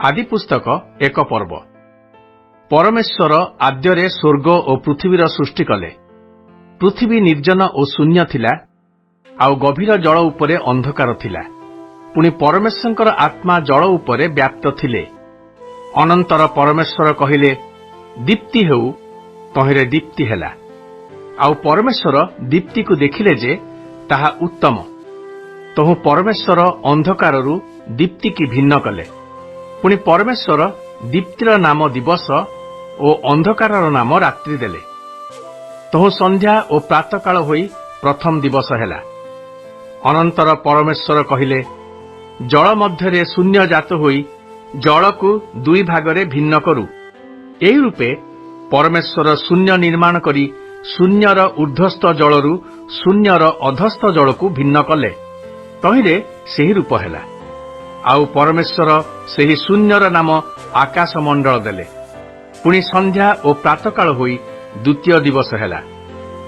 आदि पुस्तक एक पर्व। परमेश्वर आद्ୟରେ स्वर्ग और पृथ्वीर सृष्टि कले। पृथ्वी निर्जन और शून्य थिला, आउ गभीर जल उपरे अंधकार थिला। पुणी परमेश्वरंकर आत्मा जल उपरे व्याप्त थिले। अनंतर परमेश्वर कहिले, दीप्ति हेउ, तहिरे दीप्ति हेला। आउ परमेश्वर दीप्ति को देखिले जे ताहा उत्तम। तहु परमेश्वर अंधकारु दीप्ति की भिन्न कले। पुणी परमेश्वर दीप्तिर नाम दिवस और अंधकार नाम रात्रि देले। तहु संध्या और प्रातःकाल होई प्रथम दिवस हेला। अनंतर परमेश्वर कहिले, जल मध्यरे शून्य जात होई जल को दुई भागरे भिन्न करू। एही रूपे परमेश्वर शून्य निर्माण करी शून्यर ऊर्ध्वस्थ जलरू शून्यर अधस्थ जल को भिन्न कले। तहिरे सेही रूप हेला। आउ परमेश्वर सेही शून्यर नाम आकाश मंडल देले। पुणी संध्या और प्रातःकाल होई द्वितीय दिवस हेला।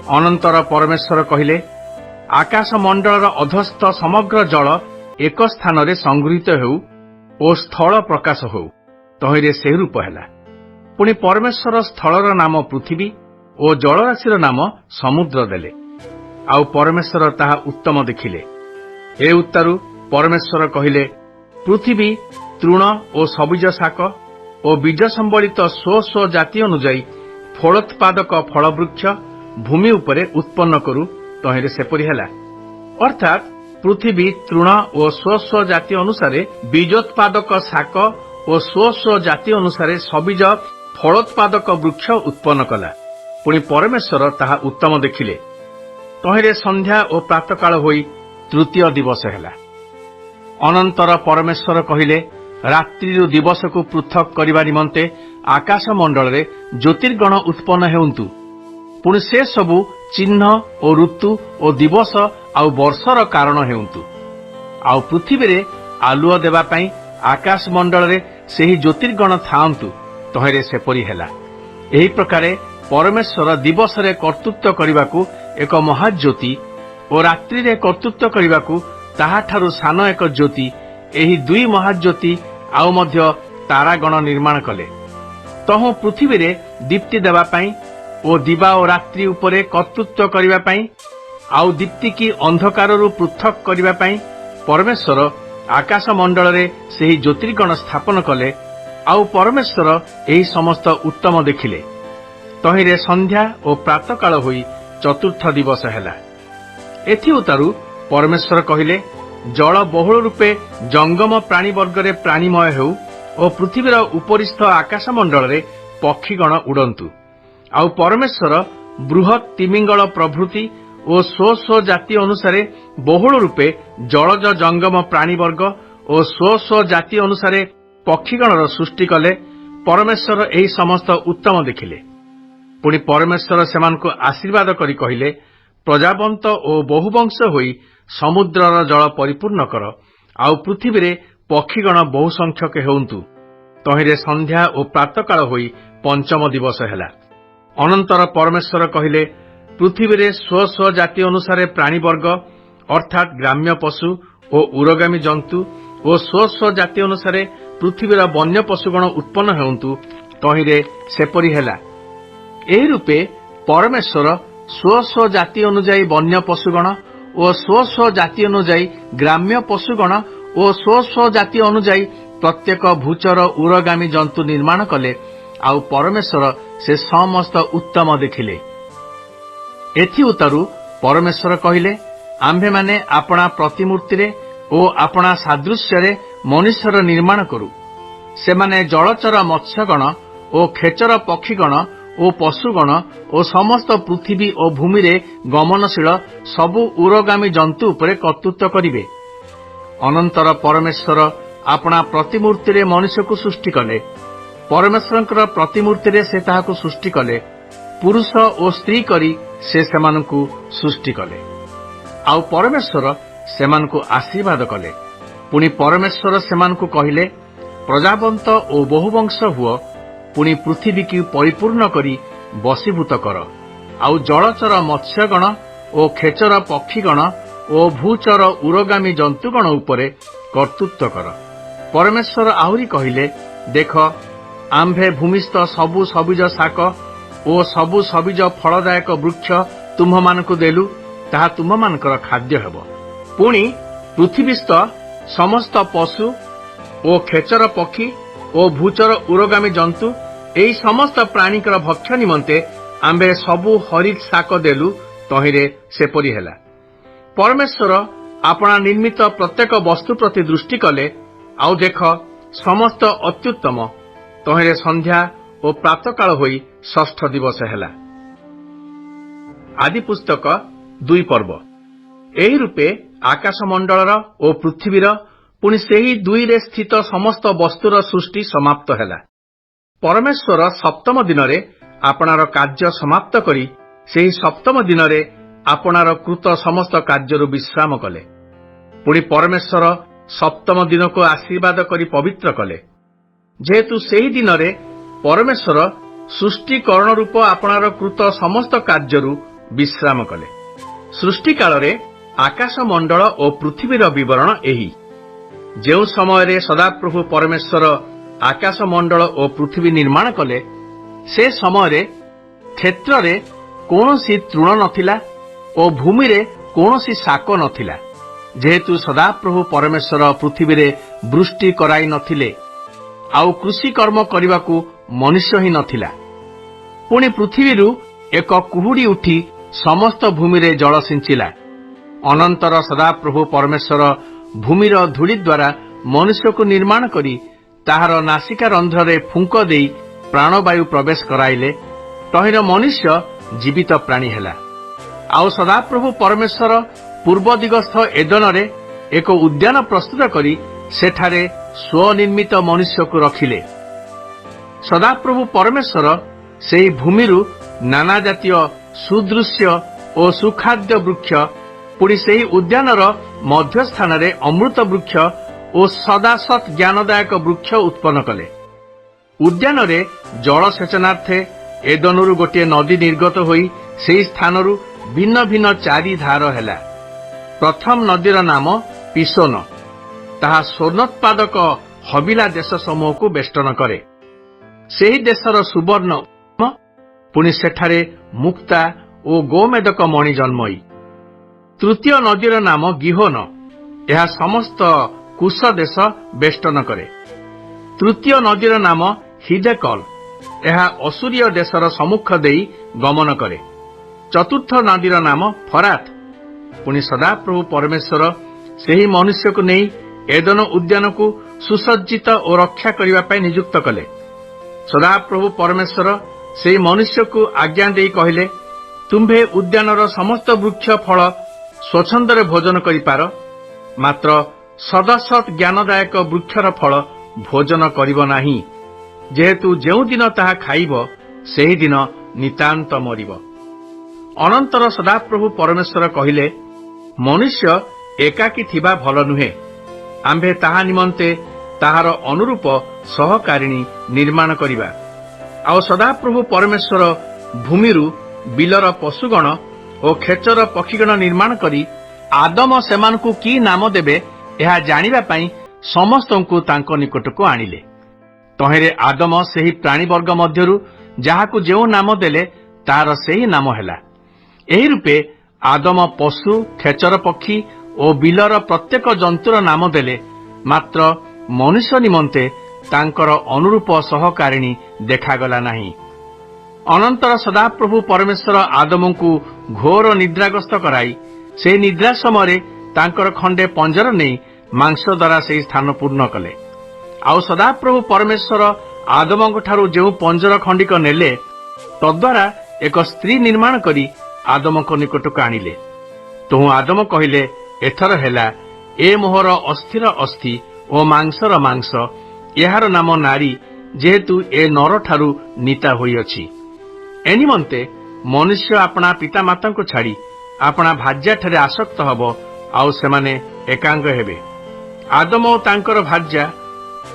अनंतर परमेश्वर कहिले, आकाश मंडलर अधस्थ समग्र जल एक स्थान रे संगृहीत हेउ और स्थल प्रकाश होउ। तहिरे सेही रूप हेला। पुणी परमेश्वर स्थलर नाम पृथ्वी और जलराशिर नाम समुद्र देले। आउ परमेश्वर ताहा उत्तम देखिले। ए उत्तरु परमेश्वर कहिले, पृथ्वी तृण और सबुज शाक और बीज संबलित स्व स्व जाति अनुजाई फलोत्पादक फलवृक्ष भूमि उपरे उत्पन्न करू। तहिरे सेपरि हेला। अर्थात पृथ्वी तृण और स्व स्व जाति अनुसारे बीजोत्पादक शाक और स्व स्व जाति अनुसारे सबुज फलोत्पादक वृक्ष उत्पन्न कला। पुणी परमेश्वर ताहा उत्तम देखिले। तहिरे संध्या और प्रातःकाल होई तृतीय दिवस हेला। अनंतर परमेश्वर कहिले, रात्रि दिवस को पृथक करबा निमंते आकाश मंडल रे ज्योतिर्गण उत्पन्न हेउंतु। पुणी से सबु चिन्ह और ऋतु और दिवस आउ वर्षर कारण हेउंतु। आउ पृथ्वी रे आलुओ देबा पई आकाश मंडल रे सेही ज्योतिर्गण थांतु। तहिरे सेपरि हेला। एही प्रकारे परमेश्वर दिवस रे कर्तृत्व करिबाकू एक महाज्योति और रात्रि रे कर्तृत्व करिबाकू ताहाठारु सान एक ज्योति, एही दुई महाज्योति आउ मध्य तारागण निर्माण कले। तहु पृथ्वी रे दीप्ति देबा पई ओ दिवा और रात्रि उपरे कर्तृत्व करिबा पई आउ दीप्ति की अंधकारु पृथक करिबा पई परमेश्वर आकाश मंडल रे सेही ज्योतिर्गण स्थापन कले। आउ परमेश्वर एही समस्त उत्तम देखिले। तहिरे संध्या और प्रातःकाल होई चतुर्थ दिवस हेला। एथि उतारू परमेश्वर कहिले, जल बहुल रूपे जंगम प्राणी वर्ग रे प्राणीमय हेउ और पृथ्वीर उपरिस्थ आकाश मंडल रे पक्षीगण उड़ंतु। आउ परमेश्वर बृहत तिमिंगल प्रभृति और स्व स्व जाति अनुसारे बहुल रूपे जलज जंगम प्राणी वर्ग और स्व स्व जाति अनुसारे पक्षीगणर सृष्टि कले। परमेश्वर एही समस्त उत्तम देखिले। पुणी परमेश्वर सेमानकु आशीर्वाद करी कहिले, प्रजावंत और बहुवंश होई समुद्रर जल परिपूर्ण कर। आउ पृथ्वी रे पक्षीगण बहु संख्यक हेउंतु। तहिरे संध्या और प्रातःकाल होई पंचम दिवस हेला। अनंतर परमेश्वर कहिले, पृथ्वी रे स्व स्व जाति अनुसारे प्राणी वर्ग अर्थात ग्राम्य पशु और उरगामी जंतु और स्व स्व जाति अनुसारे पृथ्वीर वन्य पशुगण उत्पन्न हेउंतु। तहिरे सेपरि हेला। एही रूपे परमेश्वर स्व स्व जाति अनुजाई वन्य पशुगण और स्व स्व जाति अनुजाई ग्राम्य पशुगण और स्व स्व जाति अनुजाई प्रत्येक भूचर उरगामी जंतु निर्माण कले। आउ परमेश्वर से समस्त उत्तम देखिले। एथि उतारू परमेश्वर कहिले, आम्भे माने आपणा प्रतिमूर्ति रे और आपणा सादृश्य रे मनुष्यर निर्माण करू। से माने जलचर मत्स्यगण और खेचर पक्षीगण और पशुगण और समस्त पृथ्वी और भूमि रे गमनशील सबु उरगामी जंतु उपरे कर्तृत्व करिवे। अनंतर परमेश्वर आपणा प्रतिमूर्ति रे मनुष्य को सृष्टि कले। परमेश्वरंकर प्रतिमूर्ति रे से ताहाकु सृष्टि कले। पुरुष और स्त्री करी से सेमानकु सृष्टि कले। आउ परमेश्वर सेमानकु आशीर्वाद कले। पुणी परमेश्वर सेमानकु कहिले, प्रजावंत और बहुवंश हुओ। पुणी पृथ्वी की परिपूर्ण करी बसीभूत कर। आउ जलचर मत्स्यगण और खेचर पक्षीगण और भूचर उरगामी जंतुगण उपरे कर्तृत्व कर। ପରମେଶ୍ୱର ଆହୁରି କହିଲେ, ଦେଖ, ଆମ୍ଭେ ଭୂମିସ୍ଥ ସବୁ ସବୁଜ ଶାକ ଓ ସବୁ ସବୁଜ ଫଳଦାୟକ ବୃକ୍ଷ ତୁମ୍ଭମାନଙ୍କୁ ଦେଲୁ, ତାହା ତୁମ୍ଭମାନଙ୍କର ଖାଦ୍ୟ ହେବ। ପୁଣି ପୃଥିବୀସ୍ଥ ସମସ୍ତ ପଶୁ ଓ ଖେଚର ପକ୍ଷୀ ଓ ଭୂଚର ଉରଗାମୀ ଜନ୍ତୁ, ଏହି ସମସ୍ତ ପ୍ରାଣୀଙ୍କର ଭକ୍ଷ ନିମନ୍ତେ ଆମ୍ଭେ ସବୁ ହରିତ୍ ଶାକ ଦେଲୁ। ତହିଁରେ ସେପରି ହେଲା। ପରମେଶ୍ୱର ଆପଣା ନିର୍ମିତ ପ୍ରତ୍ୟେକ ବସ୍ତୁ ପ୍ରତି ଦୃଷ୍ଟି କଲେ, ଆଉ ଦେଖ, ସମସ୍ତ ଅତ୍ୟୁତ୍ତମ। ତହିଁରେ ସନ୍ଧ୍ୟା ଓ ପ୍ରାତଃକାଳ ହୋଇ ଷଷ୍ଠ ଦିବସ ହେଲା। ଆଦି ପୁସ୍ତକ 2 ପର୍ବ। ଏହି ରୂପେ ଆକାଶମଣ୍ଡଳର ଓ ପୃଥିବୀର ପୁଣି ସେହି 2ରେ ସ୍ଥିତ ସମସ୍ତ ବସ୍ତୁର ସୃଷ୍ଟି ସମାପ୍ତ ହେଲା। ପରମେଶ୍ୱର ସପ୍ତମ ଦିନରେ ଆପଣାର କାର୍ଯ୍ୟ ସମାପ୍ତ କରି ସେହି ସପ୍ତମ ଦିନରେ ଆପଣାର କୃତ ସମସ୍ତ କାର୍ଯ୍ୟରୁ ବିଶ୍ରାମ କଲେ। ପୁଣି ପରମେଶ୍ୱର ସପ୍ତମ ଦିନକୁ ଆଶୀର୍ବାଦ କରି ପବିତ୍ର କଲେ, ଯେହେତୁ ସେହି ଦିନରେ ପରମେଶ୍ୱର ସୃଷ୍ଟିକରଣ ରୂପ ଆପଣାର କୃତ ସମସ୍ତ କାର୍ଯ୍ୟରୁ ବିଶ୍ରାମ କଲେ। ସୃଷ୍ଟି କାଳରେ ଆକାଶମଣ୍ଡଳ ଓ ପୃଥିବୀର ବିବରଣ ଏହି। ଯେଉଁ ସମୟରେ ସଦାପ୍ରଭୁ ପରମେଶ୍ୱର ଆକାଶମଣ୍ଡଳ ଓ ପୃଥିବୀ ନିର୍ମାଣ କଲେ, ସେ ସମୟରେ କ୍ଷେତ୍ରରେ କୌଣସି ତୃଣ ନଥିଲା ଓ ଭୂମିରେ କୌଣସି ଶାକ ନଥିଲା, ଯେହେତୁ ସଦାପ୍ରଭୁ ପରମେଶ୍ୱର ପୃଥିବୀରେ ବୃଷ୍ଟି କରାଇ ନଥିଲେ, ଆଉ କୃଷିକର୍ମ କରିବାକୁ ମନୁଷ୍ୟ ହିଁ ନଥିଲା। ପୁଣି ପୃଥିବୀରୁ ଏକ କୁହୁଡ଼ି ଉଠି ସମସ୍ତ ଭୂମିରେ ଜଳ ସିଞ୍ଚିଲା। ଅନନ୍ତର ସଦାପ୍ରଭୁ ପରମେଶ୍ୱର ଭୂମିର ଧୂଳି ଦ୍ୱାରା ମନୁଷ୍ୟକୁ ନିର୍ମାଣ କରି ତାହାର ନାସିକା ରନ୍ଧ୍ରରେ ଫୁଙ୍କ ଦେଇ ପ୍ରାଣବାୟୁ ପ୍ରବେଶ କରାଇଲେ। ତହିଁର ମନୁଷ୍ୟ ଜୀବିତ ପ୍ରାଣୀ ହେଲା। ଆଉ ସଦାପ୍ରଭୁ ପରମେଶ୍ୱର ପୂର୍ବ ଦିଗସ୍ଥ ଏଦନରେ ଏକ ଉଦ୍ୟାନ ପ୍ରସ୍ତୁତ କରି ସେଠାରେ ସ୍ୱନିର୍ମିତ ମନୁଷ୍ୟକୁ ରଖିଲେ। ସଦାପ୍ରଭୁ ପରମେଶ୍ୱର ସେହି ଭୂମିରୁ ନାନା ଜାତୀୟ ସୁଦୃଶ୍ୟ ଓ ସୁଖାଦ୍ୟ ବୃକ୍ଷ, ପୁଣି ସେହି ଉଦ୍ୟାନର ମଧ୍ୟସ୍ଥାନରେ ଅମୃତ ବୃକ୍ଷ ଓ ସଦାସତ୍ ଜ୍ଞାନଦାୟକ ବୃକ୍ଷ ଉତ୍ପନ୍ନ କଲେ। ଉଦ୍ୟାନରେ ଜଳସେଚନାର୍ଥେ ଏଦନରୁ ଗୋଟିଏ ନଦୀ ନିର୍ଗତ ହୋଇ ସେହି ସ୍ଥାନରୁ ଭିନ୍ନ ଭିନ୍ନ 4 ଧାର ହେଲା। ପ୍ରଥମ ନଦୀର ନାମ ପିସୋନ। ତାହା ସ୍ୱର୍ଣ୍ଣୋତ୍ପାଦକ ହବିଲା ଦେଶ ସମୂହକୁ ବେଷ୍ଟନ କରେ। ସେହି ଦେଶର ସୁବର୍ଣ୍ଣ, ପୁଣି ସେଠାରେ ମୁକ୍ତା ଓ ଗୋମେଦକ ମଣି ଜନ୍ମଇ। ତୃତୀୟ ନଦୀର ନାମ ଗିହୋନ। ଏହା ସମସ୍ତ କୁଶ ଦେଶ ବେଷ୍ଟନ କରେ। ତୃତୀୟ ନଦୀର ନାମ ହିଦେକଲ। ଏହା ଅସୁରୀୟ ଦେଶର ସମ୍ମୁଖ ଦେଇ ଗମନ କରେ। ଚତୁର୍ଥ ନଦୀର ନାମ ଫରାତ। ପୁଣି ସଦାପ୍ରଭୁ ପରମେଶ୍ୱର ସେହି ମନୁଷ୍ୟକୁ ନେଇ ଏଦନ ଉଦ୍ୟାନକୁ ସୁସଜ୍ଜିତ ଓ ରକ୍ଷା କରିବା ପାଇଁ ନିଯୁକ୍ତ କଲେ। ସଦାପ୍ରଭୁ ପରମେଶ୍ୱର ସେହି ମନୁଷ୍ୟକୁ ଆଜ୍ଞା ଦେଇ କହିଲେ, ତୁମ୍ଭେ ଉଦ୍ୟାନର ସମସ୍ତ ବୃକ୍ଷ ଫଳ ସ୍ୱଚ୍ଛନ୍ଦରେ ଭୋଜନ କରିପାର, ମାତ୍ର ସଦାସତ୍ ଜ୍ଞାନଦାୟକ ବୃକ୍ଷର ଫଳ ଭୋଜନ କରିବ ନାହିଁ, ଯେହେତୁ ଯେଉଁଦିନ ତାହା ଖାଇବ ସେହିଦିନ ନିତାନ୍ତ ମରିବ। ଅନନ୍ତର ସଦାପ୍ରଭୁ ପରମେଶ୍ୱର କହିଲେ, ମନୁଷ୍ୟ ଏକାକୀ ଥିବା ଭଲ ନୁହେଁ। ଆମ୍ଭେ ତାହା ନିମନ୍ତେ ତାହାର ଅନୁରୂପ ସହକାରିଣୀ ନିର୍ମାଣ କରିବା। ଆଉ ସଦାପ୍ରଭୁ ପରମେଶ୍ୱର ଭୂମିରୁ ବିଲର ପଶୁଗଣ ଓ ଖେଚର ପକ୍ଷୀଗଣ ନିର୍ମାଣ କରି ଆଦମ ସେମାନଙ୍କୁ କି ନାମ ଦେବେ ଏହା ଜାଣିବା ପାଇଁ ସମସ୍ତଙ୍କୁ ତାଙ୍କ ନିକଟକୁ ଆଣିଲେ। ତହିଁରେ ଆଦମ ସେହି ପ୍ରାଣୀବର୍ଗ ମଧ୍ୟରୁ ଯାହାକୁ ଯେଉଁ ନାମ ଦେଲେ ତାହାର ସେହି ନାମ ହେଲା। ଏହି ରୂପେ ଆଦମ ପଶୁ, ଖେଚର ପକ୍ଷୀ ଓ ବିଲର ପ୍ରତ୍ୟେକ ଜନ୍ତୁର ନାମ ଦେଲେ, ମାତ୍ର ମନୁଷ୍ୟ ନିମନ୍ତେ ତାଙ୍କର ଅନୁରୂପ ସହକାରିଣୀ ଦେଖାଗଲା ନାହିଁ। ଅନନ୍ତର ସଦାପ୍ରଭୁ ପରମେଶ୍ୱର ଆଦମଙ୍କୁ ଘୋର ନିଦ୍ରାଗ୍ରସ୍ତ କରାଇ ସେହି ନିଦ୍ରା ସମୟରେ ତାଙ୍କର ଖଣ୍ଡେ ପଞ୍ଜର ନେଇ ମାଂସ ଦ୍ୱାରା ସେହି ସ୍ଥାନ ପୂର୍ଣ୍ଣ କଲେ। ଆଉ ସଦାପ୍ରଭୁ ପରମେଶ୍ୱର ଆଦମଙ୍କଠାରୁ ଯେଉଁ ପଞ୍ଜର ଖଣ୍ଡିକ ନେଲେ, ତଦ୍ୱାରା ଏକ ସ୍ତ୍ରୀ ନିର୍ମାଣ କରି ଆଦମଙ୍କ ନିକଟକୁ ଆଣିଲେ। ତହୁଁ ଆଦମ କହିଲେ, ଏଥର ହେଲା, ଏ ମୋହର ଅସ୍ଥିର ଅସ୍ଥି ଓ ମାଂସର ମାଂସ, ଏହାର ନାମ ନାରୀ, ଯେହେତୁ ଏ ନରଠାରୁ ନିତା ହୋଇଅଛି। ଏ ନିମନ୍ତେ ମନୁଷ୍ୟ ଆପଣା ପିତାମାତାଙ୍କୁ ଛାଡ଼ି ଆପଣା ଭାର୍ଯ୍ୟାଠାରେ ଆସକ୍ତ ହେବ, ଆଉ ସେମାନେ ଏକାଙ୍ଗ ହେବେ। ଆଦମ ଓ ତାଙ୍କର ଭାର୍ଯ୍ୟା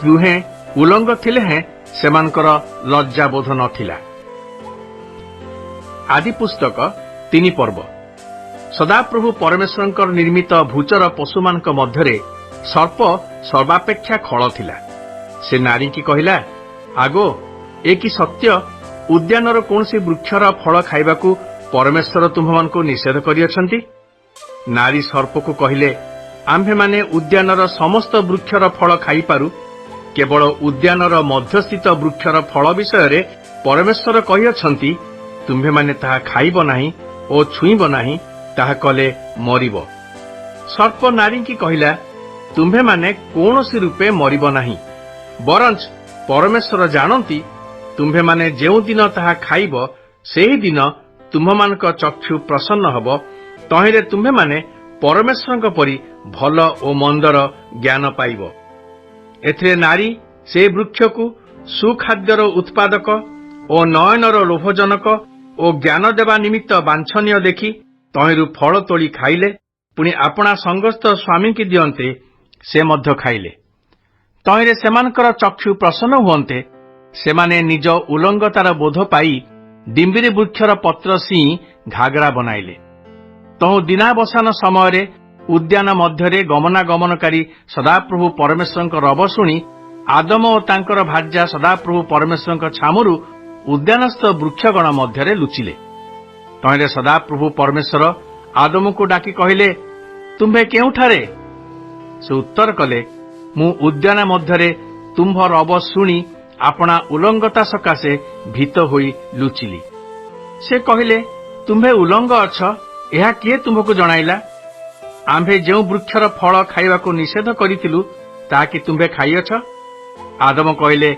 ଦୁହେଁ ଉଲଙ୍ଗ ଥିଲେ ହେଁ ସେମାନଙ୍କର ଲଜ୍ଜାବୋଧ ନଥିଲା। ଆଦି ପୁସ୍ତକ 3 ପର୍ବ। ସଦାପ୍ରଭୁ ପରମେଶ୍ୱରଙ୍କର ନିର୍ମିତ ଭୂଚର ପଶୁମାନଙ୍କ ମଧ୍ୟରେ ସର୍ପ ସର୍ବାପେକ୍ଷା ଖଳ ଥିଲା। ସେ ନାରୀଙ୍କି କହିଲା, ଆଗୋ ଏ କି ସତ୍ୟ, ଉଦ୍ୟାନର କୌଣସି ବୃକ୍ଷର ଫଳ ଖାଇବାକୁ ପରମେଶ୍ୱର ତୁମ୍ଭମାନଙ୍କୁ ନିଷେଧ କରିଅଛନ୍ତି? ନାରୀ ସର୍ପକୁ କହିଲେ, ଆମ୍ଭେମାନେ ଉଦ୍ୟାନର ସମସ୍ତ ବୃକ୍ଷର ଫଳ ଖାଇପାରୁ, କେବଳ ଉଦ୍ୟାନର ମଧ୍ୟସ୍ଥିତ ବୃକ୍ଷର ଫଳ ବିଷୟରେ ପରମେଶ୍ୱର କହିଅଛନ୍ତି, ତୁମ୍ଭେମାନେ ତାହା ଖାଇବ ନାହିଁ ଓ ଛୁଇଁବ ନାହିଁ, ତାହା କଲେ ମରିବ। ସର୍ପ ନାରୀଙ୍କି କହିଲା, ତୁମ୍ଭେମାନେ କୌଣସି ରୂପେ ମରିବ ନାହିଁ, ବରଞ୍ଚ ପରମେଶ୍ୱର ଜାଣନ୍ତି, ତୁମ୍ଭେମାନେ ଯେଉଁଦିନ ତାହା ଖାଇବ, ସେହିଦିନ ତୁମ୍ଭମାନଙ୍କ ଚକ୍ଷୁ ପ୍ରସନ୍ନ ହେବ, ତହିଁରେ ତୁମ୍ଭେମାନେ ପରମେଶ୍ୱରଙ୍କ ପରି ଭଲ ଓ ମନ୍ଦର ଜ୍ଞାନ ପାଇବ। ଏଥିରେ ନାରୀ ସେ ବୃକ୍ଷକୁ ସୁଖାଦ୍ୟର ଉତ୍ପାଦକ ଓ ନୟନର ଲୋଭଜନକ ଓ ଜ୍ଞାନ ଦେବା ନିମିତ୍ତ ବାଞ୍ଛନୀୟ ଦେଖି ତହିଁରୁ ଫଳ ତୋଳି ଖାଇଲେ, ପୁଣି ଆପଣା ସଙ୍ଗସ୍ଥ ସ୍ୱାମୀଙ୍କି ଦିଅନ୍ତେ, ସେ ମଧ୍ୟ ଖାଇଲେ। ତହିଁରେ ସେମାନଙ୍କର ଚକ୍ଷୁ ପ୍ରସନ୍ନ ହୁଅନ୍ତେ, ସେମାନେ ନିଜ ଉଲଙ୍ଗତାର ବୋଧ ପାଇ ଡିମ୍ବିରି ବୃକ୍ଷର ପତ୍ର ସିଇଁ ଘାଗରା ବନାଇଲେ। ତହୁଁ ଦିନାବସାନ ସମୟରେ ଉଦ୍ୟାନ ମଧ୍ୟରେ ଗମନାଗମନକାରୀ ସଦାପ୍ରଭୁ ପରମେଶ୍ୱରଙ୍କ ରବ ଶୁଣି ଆଦମ ଓ ତାଙ୍କର ଭାର୍ଯ୍ୟା ସଦାପ୍ରଭୁ ପରମେଶ୍ୱରଙ୍କ ଛାମୁରୁ ଉଦ୍ୟାନସ୍ଥ ବୃକ୍ଷଗଣ ମଧ୍ୟରେ ଲୁଚିଲେ। ତହିଁରେ ସଦାପ୍ରଭୁ ପରମେଶ୍ୱର ଆଦମକୁ ଡାକି କହିଲେ, ତୁମ୍ଭେ କେଉଁଠାରେ? ସେ ଉତ୍ତର କଲେ, ମୁଁ ଉଦ୍ୟାନ ମଧ୍ୟରେ ତୁମ୍ଭ ରବ ଶୁଣି ଆପଣା ଉଲଙ୍ଗତା ସକାଶେ ଭୀତ ହୋଇ ଲୁଚିଲି। ସେ କହିଲେ, ତୁମ୍ଭେ ଉଲଙ୍ଗ ଅଛ, ଏହା କିଏ ତୁମ୍ଭକୁ ଜଣାଇଲା? ଆମ୍ଭେ ଯେଉଁ ବୃକ୍ଷର ଫଳ ଖାଇବାକୁ ନିଷେଧ କରିଥିଲୁ, ତାହା କି ତୁମ୍ଭେ ଖାଇଅଛ? ଆଦମ କହିଲେ,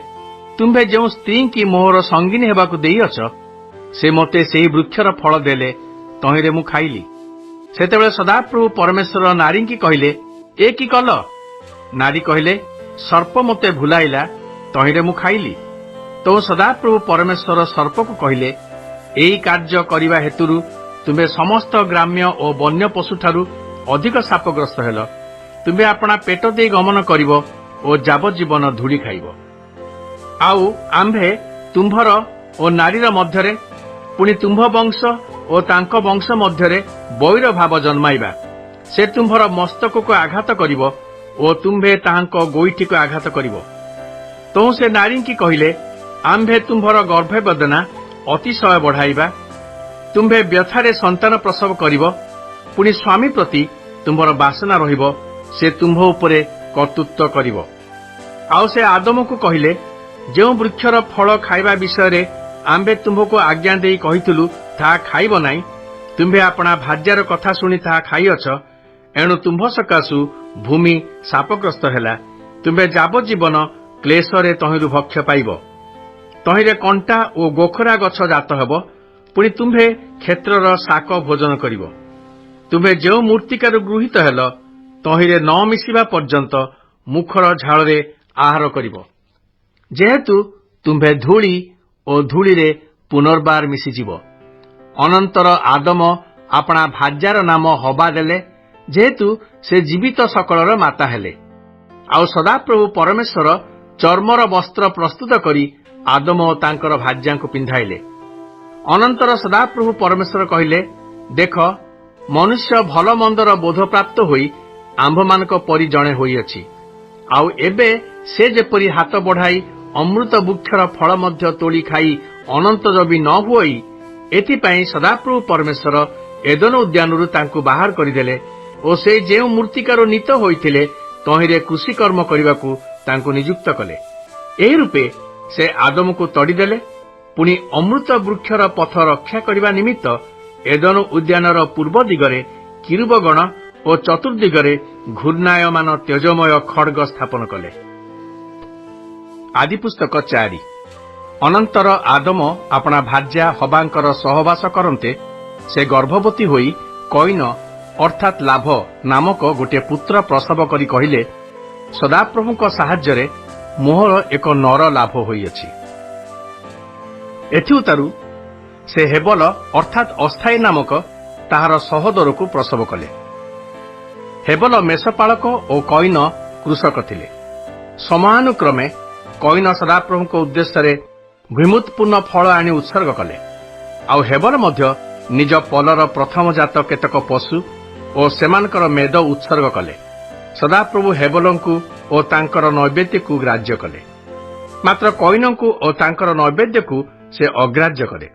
ତୁମ୍ଭେ ଯେଉଁ ସ୍ତ୍ରୀଙ୍କି ମୋହର ସଙ୍ଗିନୀ ହେବାକୁ ଦେଇଅଛ, ସେ ମୋତେ ସେହି ବୃକ୍ଷର ଫଳ ଦେଲେ, ତହିଁରେ ମୁଁ ଖାଇଲି। ସେତେବେଳେ ସଦାପ୍ରଭୁ ପରମେଶ୍ୱର ନାରୀଙ୍କି କହିଲେ, ଏ କି କଲ? ନାରୀ କହିଲେ, ସର୍ପ ମୋତେ ଭୁଲାଇଲା, ତହିଁରେ ମୁଁ ଖାଇଲି। ତ ସଦାପ୍ରଭୁ ପରମେଶ୍ୱର ସର୍ପକୁ କହିଲେ, ଏହି କାର୍ଯ୍ୟ କରିବା ହେତୁରୁ ତୁମ୍ଭେ ସମସ୍ତ ଗ୍ରାମ୍ୟ ଓ ବନ୍ୟ ପଶୁଠାରୁ ଅଧିକ ଶାପଗ୍ରସ୍ତ ହେଲ। ତୁମ୍ଭେ ଆପଣା ପେଟ ଦେଇ ଗମନ କରିବ ଓ ଯାବଜୀବନ ଧୂଳି ଖାଇବ। ଆଉ ଆମ୍ଭେ ତୁମ୍ଭର ଓ ନାରୀର ମଧ୍ୟରେ, ପୁଣି ତୁମ୍ଭ ବଂଶ ଓ ତାଙ୍କ ବଂଶ ମଧ୍ୟରେ ବୈର ଭାବ ଜନ୍ମାଇବା। ସେ ତୁମ୍ଭର ମସ୍ତକକୁ ଆଘାତ କରିବ ଓ ତୁମ୍ଭେ ତାହାଙ୍କ ଗୋଇଠିକୁ ଆଘାତ କରିବ। ତହୁଁ ସେ ନାରୀଙ୍କି କହିଲେ, ଆମ୍ଭେ ତୁମ୍ଭର ଗର୍ଭବେଦନା ଅତିଶୟ ବଢ଼ାଇବା। ତୁମ୍ଭେ ବ୍ୟଥାରେ ସନ୍ତାନ ପ୍ରସବ କରିବ, ପୁଣି ସ୍ୱାମୀ ପ୍ରତି ତୁମ୍ଭର ବାସନା ରହିବ, ସେ ତୁମ୍ଭ ଉପରେ କର୍ତ୍ତୃତ୍ୱ କରିବ। ଆଉ ସେ ଆଦମକୁ କହିଲେ, ଯେଉଁ ବୃକ୍ଷର ଫଳ ଖାଇବା ବିଷୟରେ ଆମ୍ଭେ ତୁମ୍ଭକୁ ଆଜ୍ଞା ଦେଇ କହିଥିଲୁ, ତାହା ଖାଇବ ନାହିଁ। ତୁମ୍ଭେ ଆପଣା ଭାର୍ଯ୍ୟାର କଥା ଶୁଣି ତାହା ଖାଇଅଛ, ଏଣୁ ତୁମ୍ଭ ସକାଶୁ ଭୂମି ଶାପଗ୍ରସ୍ତ ହେଲା। ତୁମ୍ଭେ ଯାବଜୀବନ କ୍ଲେଶରେ ତହିଁରୁ ଭକ୍ଷ୍ୟ ପାଇବ। ତହିଁରେ କଣ୍ଟା ଓ ଗୋଖରା ଗଛ ଜାତ ହେବ, ପୁଣି ତୁମ୍ଭେ କ୍ଷେତ୍ରର ଶାକ ଭୋଜନ କରିବ। ତୁମ୍ଭେ ଯେଉଁ ମୂର୍ତ୍ତିକାରୁ ଗୃହୀତ ହେଲ, ତହିଁରେ ନ ମିଶିବା ପର୍ଯ୍ୟନ୍ତ ମୁଖର ଝାଳରେ ଆହାର କରିବ। ଯେହେତୁ ତୁମ୍ଭେ ଧୂଳି ଓ ଧୂଳିରେ ପୁନର୍ବାର ମିଶିଯିବ। ଅନନ୍ତର ଆଦମ ଆପଣା ଭାର୍ଯ୍ୟାର ନାମ ହବା ଦେଲେ, ଯେହେତୁ ସେ ଜୀବିତ ସକଳର ମାତା ହେଲେ। ଆଉ ସଦାପ୍ରଭୁ ପରମେଶ୍ୱର ଚର୍ମର ବସ୍ତ୍ର ପ୍ରସ୍ତୁତ କରି ଆଦମ ଓ ତାଙ୍କର ଭାର୍ଯ୍ୟାଙ୍କୁ ପିନ୍ଧାଇଲେ। ଅନନ୍ତର ସଦାପ୍ରଭୁ ପରମେଶ୍ୱର କହିଲେ, ଦେଖ, ମନୁଷ୍ୟ ଭଲ ମନ୍ଦର ବୋଧପ୍ରାପ୍ତ ହୋଇ ଆମ୍ଭମାନଙ୍କ ପରି ଜଣେ ହୋଇଅଛି। ଆଉ ଏବେ ସେ ଯେପରି ହାତ ବଢ଼ାଇ ଅମୃତ ବୃକ୍ଷର ଫଳ ମଧ୍ୟ ତୋଳି ଖାଇ ଅନନ୍ତ ଜୀବୀ ନ ହୁଅଇ, ଏଥିପାଇଁ ସଦାପ୍ରଭୁ ପରମେଶ୍ୱର ଏଦନ ଉଦ୍ୟାନରୁ ତାଙ୍କୁ ବାହାର କରିଦେଲେ ଓ ସେ ଯେଉଁ ମୂର୍ତ୍ତିକାରୁ ନୀତ ହୋଇଥିଲେ, ତହିଁରେ କୃଷିକର୍ମ କରିବାକୁ ତାଙ୍କୁ ନିଯୁକ୍ତ କଲେ। ଏହି ରୂପେ ସେ ଆଦମକୁ ତଡ଼ିଦେଲେ। ପୁଣି ଅମୃତ ବୃକ୍ଷର ପଥ ରକ୍ଷା କରିବା ନିମିତ୍ତ ଏଦନ ଉଦ୍ୟାନର ପୂର୍ବ ଦିଗରେ କିରୁବଗଣ ଓ ଚତୁର୍ଦିଗରେ ଘୂର୍ଣ୍ଣାୟମାନ ତେଜମୟ ଖଡ୍ଗ ସ୍ଥାପନ କଲେ। ଆଦିପୁସ୍ତକ 4। ଅନନ୍ତର ଆଦମ ଆପଣା ଭାର୍ଯ୍ୟା ହବାଙ୍କର ସହବାସ କରନ୍ତେ ସେ ଗର୍ଭବତୀ ହୋଇ କଇନ ଅର୍ଥାତ୍ ଲାଭ ନାମକ ଗୋଟିଏ ପୁତ୍ର ପ୍ରସବ କରି କହିଲେ, ସଦାପ୍ରଭୁଙ୍କ ସାହାଯ୍ୟରେ ମୋହର ଏକ ନର ଲାଭ ହୋଇଅଛି। ଏଥିଉତାରୁ ସେ ହେବଲ ଅର୍ଥାତ୍ ଅସ୍ଥାୟୀ ନାମକ ତାହାର ସହୋଦରକୁ ପ୍ରସବ କଲେ। ହେବଲ ମେଷପାଳକ ଓ କଇନ କୃଷକ ଥିଲେ। ସମାನುକ୍ରମେ କଇନ ସଦାପ୍ରଭୁଙ୍କ ଉଦ୍ଦେଶ୍ୟରେ ବିମୁତ୍ପୂର୍ଣ୍ଣ ଫଳ ଆଣି ଉତ୍ସର୍ଗ କଲେ। ଆଉ ହେବଲ ମଧ୍ୟ ନିଜ ପଲର ପ୍ରଥମଜାତ କେତେକ ପଶୁ ଓ ସେମାନଙ୍କର ମେଦ ଉତ୍ସର୍ଗ କଲେ। ସଦାପ୍ରଭୁ ହେବଲଙ୍କୁ ଓ ତାଙ୍କର ନୈବେଦ୍ୟକୁ ଗ୍ରାହ୍ୟ କଲେ, ମାତ୍ର କଇନଙ୍କୁ ଓ ତାଙ୍କର ନୈବେଦ୍ୟକୁ ସେ ଅଗ୍ରାହ୍ୟ କଲେ।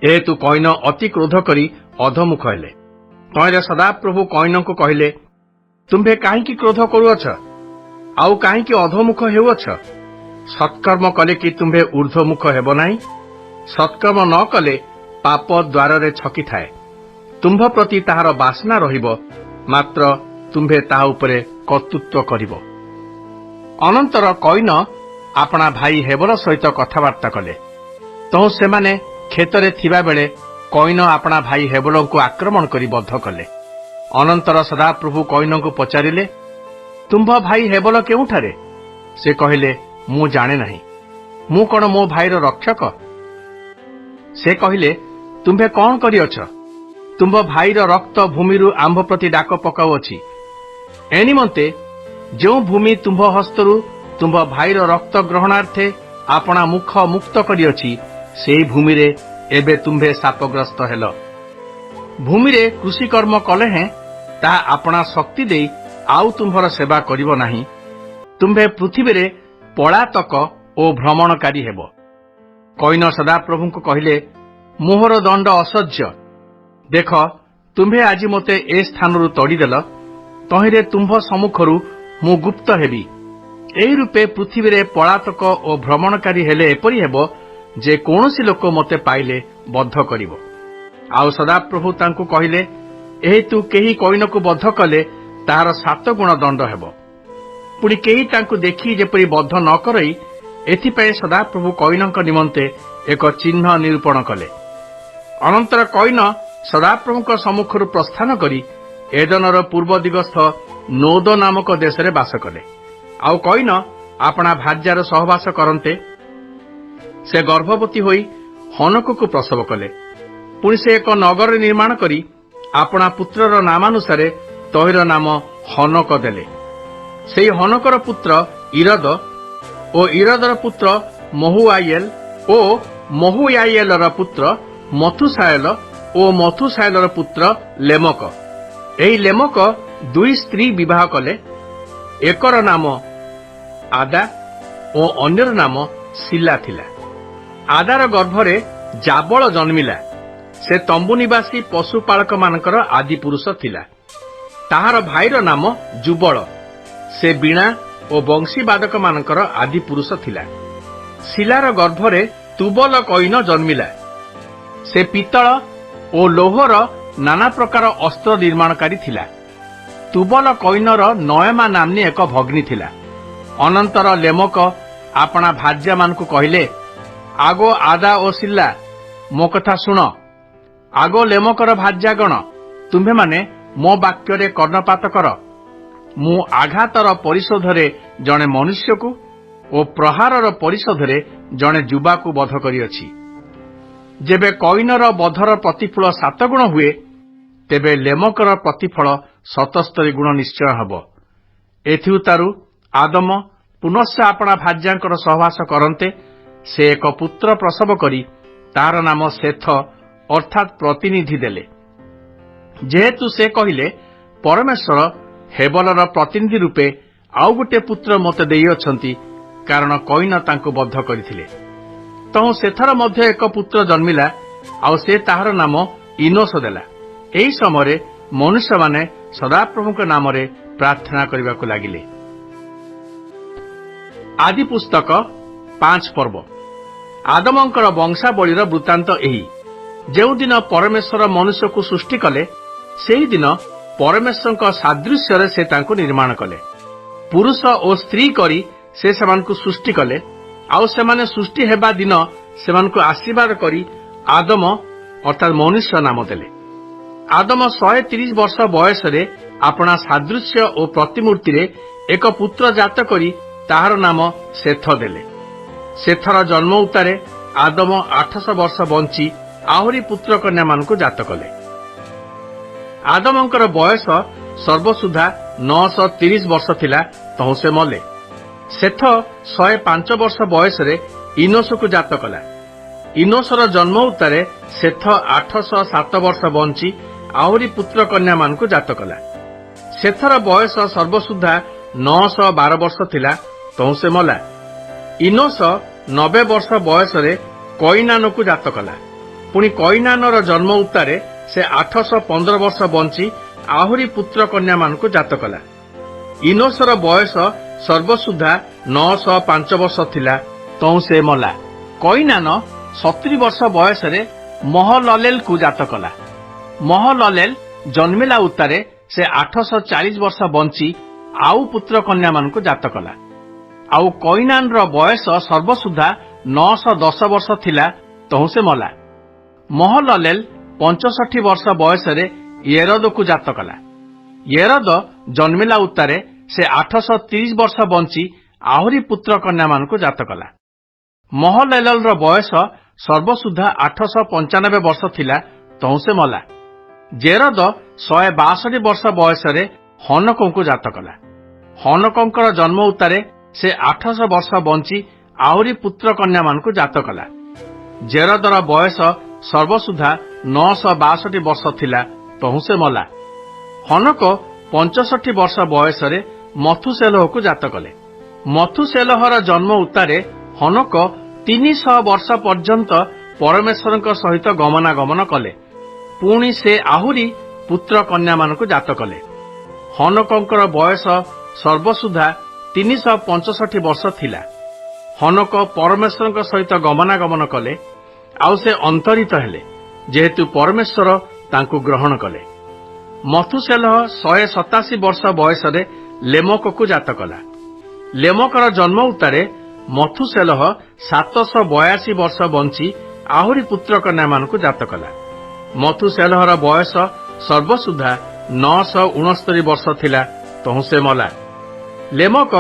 ଏହେତୁ କଇନ ଅତି କ୍ରୋଧ କରି ଅଧମୁଖ ହେଲେ। ତହିଁରେ ସଦାପ୍ରଭୁ କଇନଙ୍କୁ କହିଲେ, ତୁମ୍ଭେ କାହିଁକି କ୍ରୋଧ କରୁଅଛ, ଆଉ କାହିଁକି ଅଧମୁଖ ହେଉଅଛ? ସତ୍କର୍ମ କଲେ କି ତୁମ୍ଭେ ଊର୍ଦ୍ଧ୍ୱମୁଖ ହେବ ନାହିଁ? ସତ୍କର୍ମ ନ କଲେ ପାପ ଦ୍ୱାରରେ ଛକିଥାଏ, ତୁମ୍ଭ ପ୍ରତି ତାହାର ବାସ୍ନା ରହିବ, ମାତ୍ର ତୁମ୍ଭେ ତାହା ଉପରେ କର୍ତ୍ତୃତ୍ୱ କରିବ। ଅନନ୍ତର କଇନ ଆପଣା ଭାଇ ହେବଲ ସହିତ କଥାବାର୍ତ୍ତା କଲେ। ତହୁଁ ସେମାନେ କ୍ଷେତରେ ଥିବାବେଳେ କଇନ ଆପଣା ଭାଇ ହେବଲଙ୍କୁ ଆକ୍ରମଣ କରି ବଦ୍ଧ କଲେ। ଅନନ୍ତର ସଦାପ୍ରଭୁ କଇନଙ୍କୁ ପଚାରିଲେ, ତୁମ୍ଭ ଭାଇ ହେବଲ କେଉଁଠାରେ? ସେ କହିଲେ, ମୁଁ ଜାଣେ ନାହିଁ। ମୁଁ କଣ ମୋ ଭାଇର ରକ୍ଷକ? ସେ କହିଲେ, ତୁମ୍ଭେ କଣ କରିଅଛ? ତୁମ୍ଭ ଭାଇର ରକ୍ତ ଭୂମିରୁ ଆମ୍ଭ ପ୍ରତି ଡାକ ପକାଉଅଛି। ଏ ନିମନ୍ତେ ଯେଉଁ ଭୂମି ତୁମ୍ଭ ହସ୍ତରୁ ତୁମ୍ଭ ଭାଇର ରକ୍ତ ଗ୍ରହଣାର୍ଥେ ଆପଣା ମୁଖ ମୁକ୍ତ କରିଅଛି, ସେହି ଭୂମିରେ ଏବେ ତୁମ୍ଭେ ଶାପଗ୍ରସ୍ତ ହେଲ। ଭୂମିରେ କୃଷିକର୍ମ କଲେ ହେଁ ତାହା ଆପଣା ଶକ୍ତି ଦେଇ ଆଉ ତୁମ୍ଭର ସେବା କରିବ ନାହିଁ। ତୁମ୍ଭେ ପୃଥିବୀରେ ପଳାତକ ଓ ଭ୍ରମଣକାରୀ ହେବ। କଇନ ସଦାପ୍ରଭୁଙ୍କୁ କହିଲେ, ମୋହର ଦଣ୍ଡ ଅସହ୍ୟ। ଦେଖ, ତୁମ୍ଭେ ଆଜି ମୋତେ ଏ ସ୍ଥାନରୁ ତଡ଼ିଦେଲ, ତହିଁରେ ତୁମ୍ଭ ସମ୍ମୁଖରୁ ମୁଁ ଗୁପ୍ତ ହେବି। ଏହି ରୂପେ ପୃଥିବୀରେ ପଳାତକ ଓ ଭ୍ରମଣକାରୀ ହେଲେ ଏପରି ହେବ ଯେ କୌଣସି ଲୋକ ମୋତେ ପାଇଲେ ବଦ୍ଧ କରିବ। ଆଉ ସଦାପ୍ରଭୁ ତାଙ୍କୁ କହିଲେ, ଏହେତୁ କେହି କଇନକୁ ବଦ୍ଧ କଲେ ତାହାର 7 ଗୁଣ ଦଣ୍ଡ ହେବ। ପୁଣି କେହି ତାଙ୍କୁ ଦେଖି ଯେପରି ବଦ୍ଧ ନ କରଇ, ଏଥିପାଇଁ ସଦାପ୍ରଭୁ କଇନଙ୍କ ନିମନ୍ତେ ଏକ ଚିହ୍ନ ନିରୂପଣ କଲେ। ଅନନ୍ତର କଇନ ସଦାପ୍ରଭୁଙ୍କ ସମ୍ମୁଖରୁ ପ୍ରସ୍ଥାନ କରି ଏଦନର ପୂର୍ବ ଦିଗସ୍ଥ ନୋଦ ନାମକ ଦେଶରେ ବାସ କଲେ। ଆଉ କଇନ ଆପଣା ଭାର୍ଯ୍ୟାର ସହବାସ କରନ୍ତେ ସେ ଗର୍ଭବତୀ ହୋଇ ହନକକୁ ପ୍ରସବ କଲେ। ପୁଣି ସେ ଏକ ନଗର ନିର୍ମାଣ କରି ଆପଣା ପୁତ୍ରର ନାମାନୁସାରେ ତହିଁର ନାମ ହନକ ଦେଲେ। ସେହି ହନକର ପୁତ୍ର ଇରଦ ଓ ଇରଦର ପୁତ୍ର ମହୁଆଇଏଲ ଓ ମହୁଆଇଏଲର ପୁତ୍ର ମଥୁସାଏଲ ଓ ମଥୁସାଏଲର ପୁତ୍ର ଲେମକ। ଏହି ଲେମକ 2 ସ୍ତ୍ରୀ ବିବାହ କଲେ। ଏକର ନାମ ଆଦା ଓ ଅନ୍ୟର ନାମ ଶିଲା ଥିଲା। ଆଦାର ଗର୍ଭରେ ଜାବଳ ଜନ୍ମିଲା। ସେ ତମ୍ବୁ ନିବାସୀ ପଶୁପାଳକମାନଙ୍କର ଆଦି ପୁରୁଷ ଥିଲା। ତାହାର ଭାଇର ନାମ ଯୁବଳ। ସେ ବୀଣା ଓ ବଂଶୀବାଦକମାନଙ୍କର ଆଦି ପୁରୁଷ ଥିଲା। ଶିଲାର ଗର୍ଭରେ ତୁବଲ କଇନ ଜନ୍ମିଲା। ସେ ପିତ୍ତଳ ଓ ଲୌହର ନାନା ପ୍ରକାର ଅସ୍ତ୍ର ନିର୍ମାଣକାରୀ ଥିଲା। ତୁବଲ କଇନର ନୟମା ନାମ୍ନୀ ଏକ ଭଗ୍ନୀ ଥିଲା। ଅନନ୍ତର ଲେମକ ଆପଣା ଭାର୍ଯ୍ୟାମାନଙ୍କୁ କହିଲେ, ଆଗୋ ଆଦା ଓ ଶିଲା, ମୋ କଥା ଶୁଣ। ଆଗୋ ଲେମକର ଭାର୍ଯ୍ୟାଗଣ, ତୁମ୍ଭେମାନେ ମୋ ବାକ୍ୟରେ କର୍ଣ୍ଣପାତ କର। ମୁଁ ଆଘାତର ପରିଶୋଧରେ ଜଣେ ମନୁଷ୍ୟକୁ ଓ ପ୍ରହାରର ପରିଶୋଧରେ ଜଣେ ଯୁବାକୁ ବଧ କରିଅଛି। ଯେବେ କଇନର ବଧର ପ୍ରତିଫଳ 7 ଗୁଣ ହୁଏ, ତେବେ ଲେମକର ପ୍ରତିଫଳ 77 ଗୁଣ ନିଶ୍ଚୟ ହେବ। ଏଥିଉତାରୁ ଆଦମ ପୁନଶ୍ଚ ଆପଣା ଭାର୍ଯ୍ୟାଙ୍କର ସହବାସ କରନ୍ତେ ସେ ଏକ ପୁତ୍ର ପ୍ରସବ କରି ତାହାର ନାମ ସେଥ ଅର୍ଥାତ୍ ପ୍ରତିନିଧି ଦେଲେ। ଯେହେତୁ ସେ କହିଲେ, ପରମେଶ୍ୱର ହେବଲର ପ୍ରତିନିଧି ରୂପେ ଆଉ ଗୋଟିଏ ପୁତ୍ର ମୋତେ ଦେଇଅଛନ୍ତି, କାରଣ କଇନ ତାଙ୍କୁ ବଦ୍ଧ କରିଥିଲେ। ତହୁଁ ସେଥର ମଧ୍ୟ ଏକ ପୁତ୍ର ଜନ୍ମିଲା, ଆଉ ସେ ତାହାର ନାମ ଇନୋସ ଦେଲା। ଏହି ସମୟରେ ମନୁଷ୍ୟମାନେ ସଦାପ୍ରଭୁଙ୍କ ନାମରେ ପ୍ରାର୍ଥନା କରିବାକୁ ଲାଗିଲେ। ଆଦି ପୁସ୍ତକ 5 ପର୍ବ। ଆଦମଙ୍କର ବଂଶାବଳୀର ବୃତ୍ତାନ୍ତ ଏହି। ଯେଉଁଦିନ ପରମେଶ୍ୱର ମନୁଷ୍ୟକୁ ସୃଷ୍ଟି କଲେ, ସେହିଦିନ ପରମେଶ୍ୱରଙ୍କ ସାଦୃଶ୍ୟରେ ସେ ତାଙ୍କୁ ନିର୍ମାଣ କଲେ। ପୁରୁଷ ଓ ସ୍ତ୍ରୀ କରି ସେ ସେମାନଙ୍କୁ ସୃଷ୍ଟି କଲେ। ଆଉ ସେମାନେ ସୃଷ୍ଟି ହେବା ଦିନ ସେମାନଙ୍କୁ ଆଶୀର୍ବାଦ କରି ଆଦମ ଅର୍ଥାତ୍ ମନୁଷ୍ୟ ନାମ ଦେଲେ। ଆଦମ 130 ବର୍ଷ ବୟସରେ ଆପଣା ସାଦୃଶ୍ୟ ଓ ପ୍ରତିମୂର୍ତ୍ତିରେ ଏକ ପୁତ୍ର ଜାତ କରି ତାହାର ନାମ ସେଥ ଦେଲେ। ସେଥର ଜନ୍ମ ଉତ୍ତାରେ ଆଦମ 800 ବର୍ଷ ବଞ୍ଚି ଆହୁରି ପୁତ୍ର କନ୍ୟାମାନଙ୍କୁ ଜାତ କଲେ। ଆଦମଙ୍କର ବୟସ ସର୍ବସୁଦ୍ଧା 930 ବର୍ଷ ଥିଲା, ତହୁଁ ସେ ମଲେ। ସେଥ 105 ବର୍ଷ ବୟସରେ ଇନୋସକୁ ଜାତ କଲା। ଇନୋସର ଜନ୍ମ ଉତ୍ତାରେ ସେଥ 807 ବର୍ଷ ବଞ୍ଚି ଆହୁରି ପୁତ୍ର କନ୍ୟାମାନଙ୍କୁ ଜାତ କଲା। ସେଥର ବୟସ ସର୍ବସୁଦ୍ଧା 912 ବର୍ଷ ଥିଲା, ତହୁଁ ସେ ମଲା। ଇନୋସ 90 ବର୍ଷ ବୟସରେ କଇନାନକୁ ଜାତ କଲା। ପୁଣି କଇନାନର ଜନ୍ମ ଉତ୍ତାରେ ସେ 815 ବର୍ଷ ବଞ୍ଚି ଆହୁରି ପୁତ୍ର କନ୍ୟାମାନଙ୍କୁ ଜାତ କଲା। ଇନୋସର ବୟସ ସର୍ବସୁଦ୍ଧା 905 ବର୍ଷ ଥିଲା, ତହୁଁ ସେ ମଲା। କଇନାନ 70 ବର୍ଷ ବୟସରେ ମହଲଲେଲକୁ ଜାତ କଲା। ମହଲଲେଲ ଜନ୍ମିଲା ଉତ୍ତାରେ ସେ 840 ବର୍ଷ ବଞ୍ଚି ଆଉ ପୁତ୍ର କନ୍ୟାମାନଙ୍କୁ ଜାତ କଲା। ଆଉ କଇନାନର ବୟସ ସର୍ବସୁଦ୍ଧା 910 ବର୍ଷ ଥିଲା, ତହୁଁ ସେ ମଲା। ମହଲଲେଲ 65 ବର୍ଷ ବୟସରେ ୟେରଦକୁ ଜାତ କଲା। ୟେରଦ ଜନ୍ମିଲା ଉତ୍ତାରେ ସେ 830 ବର୍ଷ ବଞ୍ଚି ଆହୁରି ପୁତ୍ର କନ୍ୟାମାନଙ୍କୁ ଜାତ କଲା। ମହଲଲେଲର ବୟସ ସର୍ବସୁଦ୍ଧା 895 ବର୍ଷ ଥିଲା, ତହୁଁ ସେ ମଲା। ଜେରଦ 162 ବର୍ଷ ବୟସରେ ହନକଙ୍କୁ ଜାତ କଲା। ହନକଙ୍କର ଜନ୍ମ ଉତ୍ତାରେ ସେ 800 ବର୍ଷ ବଞ୍ଚି ଆହୁରି ପୁତ୍ର କନ୍ୟାମାନଙ୍କୁ ଜାତ କଲା। ଜେରଦର ବୟସ ସର୍ବସୁଦ୍ଧା 962 ବର୍ଷ ଥିଲା, ତହୁଁ ସେ ମଲା। ହନକ 65 ବର୍ଷ ବୟସରେ ମଥୁସେଲହକୁ ଜାତ କଲେ। ମଥୁସେଲହର ଜନ୍ମ ଉତ୍ତାରେ ହନକ 300 ବର୍ଷ ପର୍ଯ୍ୟନ୍ତ ପରମେଶ୍ୱରଙ୍କ ସହିତ ଗମନାଗମନ କଲେ। ପୁଣି ସେ ଆହୁରି ପୁତ୍ର କନ୍ୟାମାନଙ୍କୁ ଜାତ କଲେ। ହନକଙ୍କର ବୟସ ସର୍ବସୁଦ୍ଧା 365 ବର୍ଷ ଥିଲା। ହନକ ପରମେଶ୍ୱରଙ୍କ ସହିତ ଗମନାଗମନ କଲେ, ଆଉ ସେ ଅନ୍ତରିତ ହେଲେ, ଯେହେତୁ ପରମେଶ୍ୱର ତାଙ୍କୁ ଗ୍ରହଣ କଲେ। ମଥୁସେଲହ 187 ବର୍ଷ ବୟସରେ ଲେମକକୁ ଜାତ କଲା। ଲେମକର ଜନ୍ମ ଉତ୍ତାରେ ମଥୁସେଲହ 782 ବର୍ଷ ବଞ୍ଚି ଆହୁରି ପୁତ୍ର କନ୍ୟାମାନଙ୍କୁ ଜାତ କଲା। ମଥୁସେଲହର ବୟସ ସର୍ବସୁଦ୍ଧା 969 ବର୍ଷ ଥିଲା, ତହୁଁ ସେ ମଲା। ଲେମକ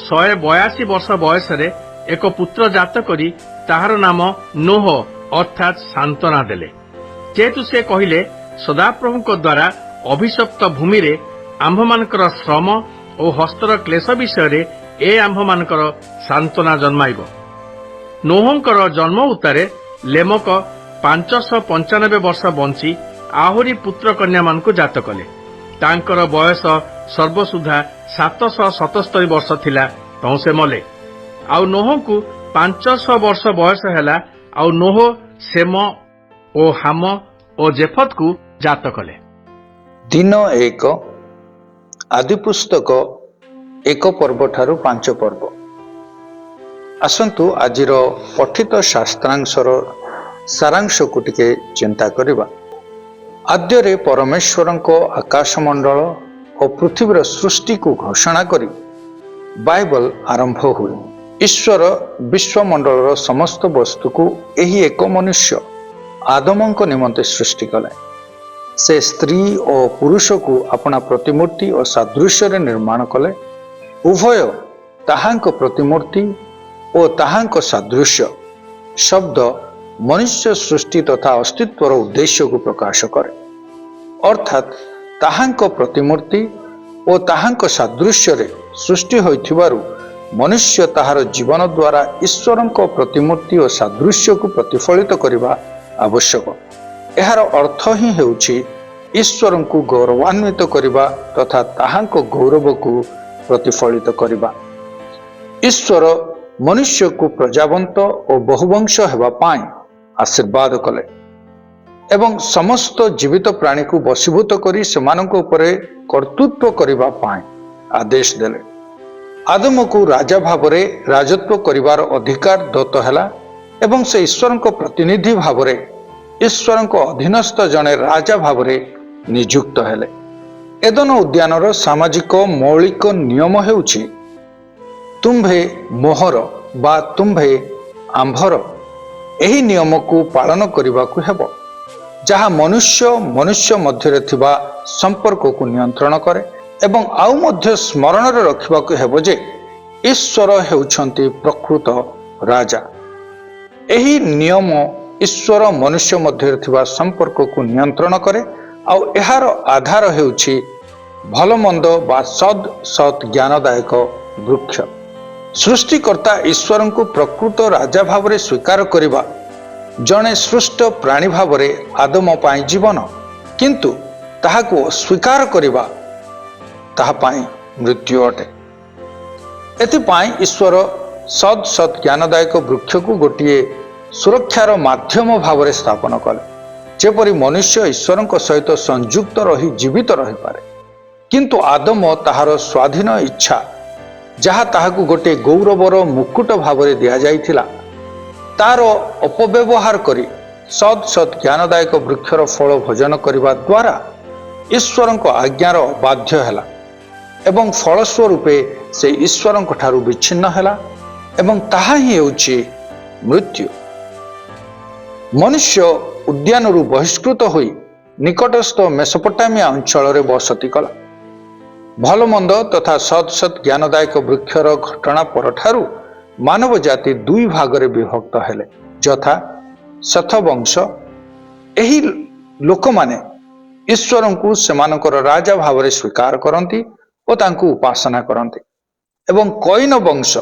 182 ବର୍ଷ ବୟସରେ ଏକ ପୁତ୍ର ଜାତ କରି ତାହାର ନାମ ନୋହ ଅର୍ଥାତ୍ ସାନ୍ତ୍ୱନା ଦେଲେ, ଯେହେତୁ ସେ କହିଲେ, ସଦାପ୍ରଭୁଙ୍କ ଦ୍ୱାରା ଅଭିଶପ୍ତ ଭୂମିରେ ଆମ୍ଭମାନଙ୍କର ଶ୍ରମ ଓ ହସ୍ତର କ୍ଲେଶ ବିଷୟରେ ଏ ଆମ୍ଭମାନଙ୍କର ସାନ୍ତ୍ୱନା ଜନ୍ମାଇବ। ନୋହଙ୍କର ଜନ୍ମ ଉତ୍ତାରେ ଲେମକ 595 ବର୍ଷ ବଞ୍ଚି ଆହୁରି ପୁତ୍ର କନ୍ୟାମାନଙ୍କୁ ଜାତ କଲେ। ତାଙ୍କର ବୟସ ସର୍ବସୁଦ୍ଧା 777 ବର୍ଷ ଥିଲା, ତହୁଁ ସେ ମଲେ। ଆଉ ନୋହଙ୍କୁ 500 ବର୍ଷ ବୟସ ହେଲା, ଆଉ ନୋହ ସେମ ଓ ହାମ ଓ ଜେଫତକୁ ଜାତ କଲେ। ଦିନ 1 ଆଦି ପୁସ୍ତକ 1 ପର୍ବଠାରୁ 5 ପର୍ବ। ଆସନ୍ତୁ ଆଜିର ପଠିତ ଶାସ୍ତ୍ରାଂଶର ସାରାଂଶକୁ ଟିକେ ଚିନ୍ତା କରିବା। ଆଦ୍ୟରେ ପରମେଶ୍ୱରଙ୍କ ଆକାଶମଣ୍ଡଳ ଓ ପୃଥିବୀର ସୃଷ୍ଟିକୁ ଘୋଷଣା କରି ବାଇବଲ ଆରମ୍ଭ ହୁଏ। ଈଶ୍ୱର ବିଶ୍ୱମଣ୍ଡଳର ସମସ୍ତ ବସ୍ତୁକୁ ଏହି ଏକ ମନୁଷ୍ୟ ଆଦମଙ୍କ ନିମନ୍ତେ ସୃଷ୍ଟି କଲେ। ସେ ସ୍ତ୍ରୀ ଓ ପୁରୁଷକୁ ଆପଣା ପ୍ରତିମୂର୍ତ୍ତି ଓ ସାଦୃଶ୍ୟରେ ନିର୍ମାଣ କଲେ। ଉଭୟ ତାହାଙ୍କ ପ୍ରତିମୂର୍ତ୍ତି ଓ ତାହାଙ୍କ ସାଦୃଶ୍ୟ ଶବ୍ଦ ମନୁଷ୍ୟ ସୃଷ୍ଟି ତଥା ଅସ୍ତିତ୍ୱର ଉଦ୍ଦେଶ୍ୟକୁ ପ୍ରକାଶ କରେ। ଅର୍ଥାତ୍ ତାହାଙ୍କ ପ୍ରତିମୂର୍ତ୍ତି ଓ ତାହାଙ୍କ ସାଦୃଶ୍ୟରେ ସୃଷ୍ଟି ହୋଇଥିବାରୁ ମନୁଷ୍ୟ ତାହାର ଜୀବନ ଦ୍ୱାରା ଈଶ୍ୱରଙ୍କ ପ୍ରତିମୂର୍ତ୍ତି ଓ ସାଦୃଶ୍ୟକୁ ପ୍ରତିଫଳିତ କରିବା ଆବଶ୍ୟକ। ଏହାର ଅର୍ଥ ହିଁ ହେଉଛି ଈଶ୍ୱରଙ୍କୁ ଗୌରବାନ୍ୱିତ କରିବା ତଥା ତାହାଙ୍କ ଗୌରବକୁ ପ୍ରତିଫଳିତ କରିବା। ଈଶ୍ୱର ମନୁଷ୍ୟକୁ ପ୍ରଜାବନ୍ତ ଓ ବହୁବଂଶ ହେବା ପାଇଁ ଆଶୀର୍ବାଦ କଲେ ଏବଂ ସମସ୍ତ ଜୀବିତ ପ୍ରାଣୀକୁ ବଶୀଭୂତ କରି ସେମାନଙ୍କ ଉପରେ କର୍ତ୍ତୃତ୍ୱ କରିବା ପାଇଁ ଆଦେଶ ଦେଲେ। ଆଦମକୁ ରାଜା ଭାବରେ ରାଜତ୍ୱ କରିବାର ଅଧିକାର ଦତ୍ତ ହେଲା ଏବଂ ସେ ଈଶ୍ୱରଙ୍କ ପ୍ରତିନିଧି ଭାବରେ ଈଶ୍ୱରଙ୍କ ଅଧୀନସ୍ଥ ଜଣେ ରାଜା ଭାବରେ ନିଯୁକ୍ତ ହେଲେ। ଏଦନ ଉଦ୍ୟାନର ସାମାଜିକ ମୌଳିକ ନିୟମ ହେଉଛି ତୁମ୍ଭେ ମୋହର ବା ତୁମ୍ଭେ ଆମ୍ଭର। ଏହି ନିୟମକୁ ପାଳନ କରିବାକୁ ହେବ, ଯାହା ମନୁଷ୍ୟ ମଧ୍ୟରେ ଥିବା ସମ୍ପର୍କକୁ ନିୟନ୍ତ୍ରଣ କରେ ଏବଂ ଆଉ ମଧ୍ୟ ସ୍ମରଣରେ ରଖିବାକୁ ହେବ ଯେ ଈଶ୍ୱର ହେଉଛନ୍ତି ପ୍ରକୃତ ରାଜା। ଏହି ନିୟମ ଈଶ୍ୱର ମନୁଷ୍ୟ ମଧ୍ୟରେ ଥିବା ସମ୍ପର୍କକୁ ନିୟନ୍ତ୍ରଣ କରେ ଆଉ ଏହାର ଆଧାର ହେଉଛି ଭଲମନ୍ଦ ବା ସତ୍ ଜ୍ଞାନଦାୟକ ବୃକ୍ଷ। ସୃଷ୍ଟିକର୍ତ୍ତା ଈଶ୍ୱରଙ୍କୁ ପ୍ରକୃତ ରାଜା ଭାବରେ ସ୍ୱୀକାର କରିବା ଜଣେ ସୃଷ୍ଟ ପ୍ରାଣୀ ଭାବରେ ଆଦମ ପାଇଁ ଜୀବନ, କିନ୍ତୁ ତାହାକୁ ଅସ୍ୱୀକାର କରିବା ତାହା ପାଇଁ ମୃତ୍ୟୁ ଅଟେ। ଏଥିପାଇଁ ଈଶ୍ୱର ସତ୍ ସତ୍ ଜ୍ଞାନଦାୟକ ବୃକ୍ଷକୁ ଗୋଟିଏ ସୁରକ୍ଷାର ମାଧ୍ୟମ ଭାବରେ ସ୍ଥାପନ କଲେ, ଯେପରି ମନୁଷ୍ୟ ଈଶ୍ୱରଙ୍କ ସହିତ ସଂଯୁକ୍ତ ରହି ଜୀବିତ ରହିପାରେ। କିନ୍ତୁ ଆଦମ ତାହାର ସ୍ୱାଧୀନ ଇଚ୍ଛା, ଯାହା ତାହାକୁ ଗୋଟିଏ ଗୌରବର ମୁକୁଟ ଭାବରେ ଦିଆଯାଇଥିଲା, ତାର ଅପବ୍ୟବହାର କରି ସତ୍ ସତ୍ ଜ୍ଞାନଦାୟକ ବୃକ୍ଷର ଫଳ ଭୋଜନ କରିବା ଦ୍ୱାରା ଈଶ୍ୱରଙ୍କ ଆଜ୍ଞାର ଅବାଧ୍ୟ ହେଲା ଏବଂ ଫଳସ୍ୱରୂପେ ସେ ଈଶ୍ୱରଙ୍କ ଠାରୁ ବିଚ୍ଛିନ୍ନ ହେଲା ଏବଂ ତାହା ହିଁ ହେଉଛି ମୃତ୍ୟୁ। ମନୁଷ୍ୟ ଉଦ୍ୟାନରୁ ବହିଷ୍କୃତ ହୋଇ ନିକଟସ୍ଥ ମେସୋପୋଟାମିଆ ଅଞ୍ଚଳରେ ବସତି କଲା। ଭଲ ମନ୍ଦ ତଥା ସତ୍ ସତ୍ ଜ୍ଞାନଦାୟକ ବୃକ୍ଷର ଘଟଣା ପରଠାରୁ ମାନବ ଜାତି ଦୁଇ ଭାଗରେ ବିଭକ୍ତ ହେଲେ, ଯଥା ଶଥ ବଂଶ। ଏହି ଲୋକମାନେ ଈଶ୍ୱରଙ୍କୁ ସେମାନଙ୍କର ରାଜା ଭାବରେ ସ୍ୱୀକାର କରନ୍ତି ଓ ତାଙ୍କୁ ଉପାସନା କରନ୍ତି, ଏବଂ କଇନ ବଂଶ।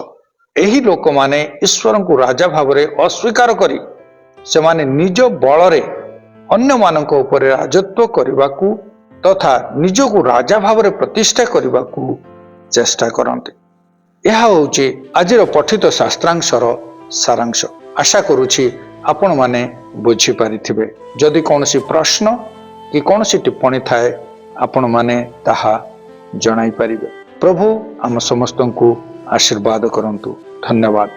ଏହି ଲୋକମାନେ ଈଶ୍ୱରଙ୍କୁ ରାଜା ଭାବରେ ଅସ୍ୱୀକାର କରି ସେମାନେ ନିଜ ବଳରେ ଅନ୍ୟମାନଙ୍କ ଉପରେ ରାଜତ୍ୱ କରିବାକୁ ତଥା ନିଜକୁ ରାଜା ଭାବରେ ପ୍ରତିଷ୍ଠା କରିବାକୁ ଚେଷ୍ଟା କରନ୍ତି। ଏହା ହେଉଛି ଆଜିର ପଠିତ ଶାସ୍ତ୍ରାଂଶର ସାରାଂଶ। ଆଶା କରୁଛି ଆପଣମାନେ ବୁଝିପାରିଥିବେ। ଯଦି କୌଣସି ପ୍ରଶ୍ନ କି କୌଣସି ଟିପ୍ପଣୀ ଥାଏ ଆପଣମାନେ ତାହା ଜଣାଇପାରିବେ। ପ୍ରଭୁ ଆମ ସମସ୍ତଙ୍କୁ ଆଶୀର୍ବାଦ କରନ୍ତୁ। ଧନ୍ୟବାଦ।